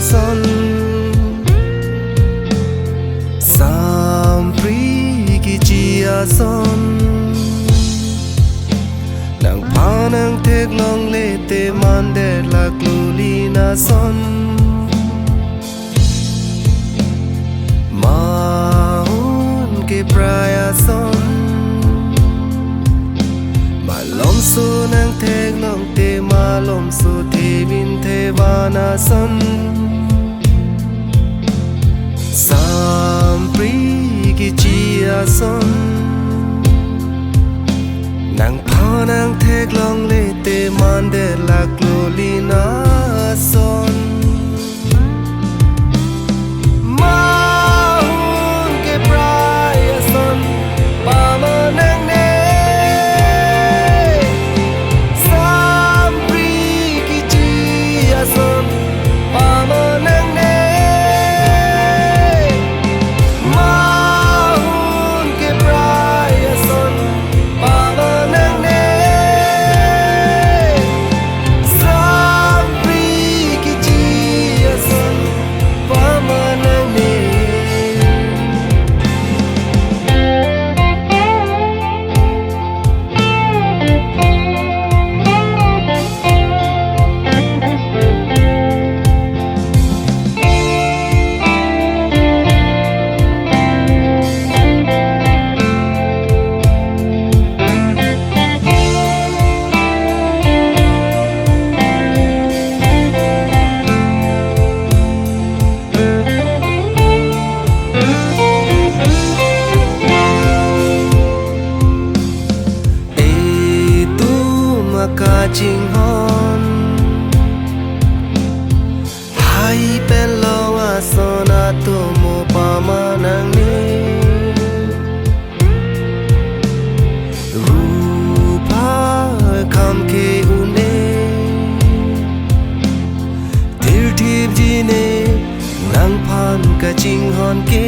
son sam pri ki chia son nang pa nang tek long le te man de la kluli na son ma hun ke praya son ma lom su nang tek long te ma lom su te bin te vana son sam pri ki chia son nang pa nang tek long le te man de la kluli na son ma hun ke praya son pa ma nang ne sam pri ki chia son pa ma nang ne ma hun ke praya son pa ma nang ne sam pri ki chia son pa ma nang ne ka ching hon hai pen lo a sona to mo pa ma nang ni ru pa kam ke une tir tip ji ne nang phan ka ching hon ke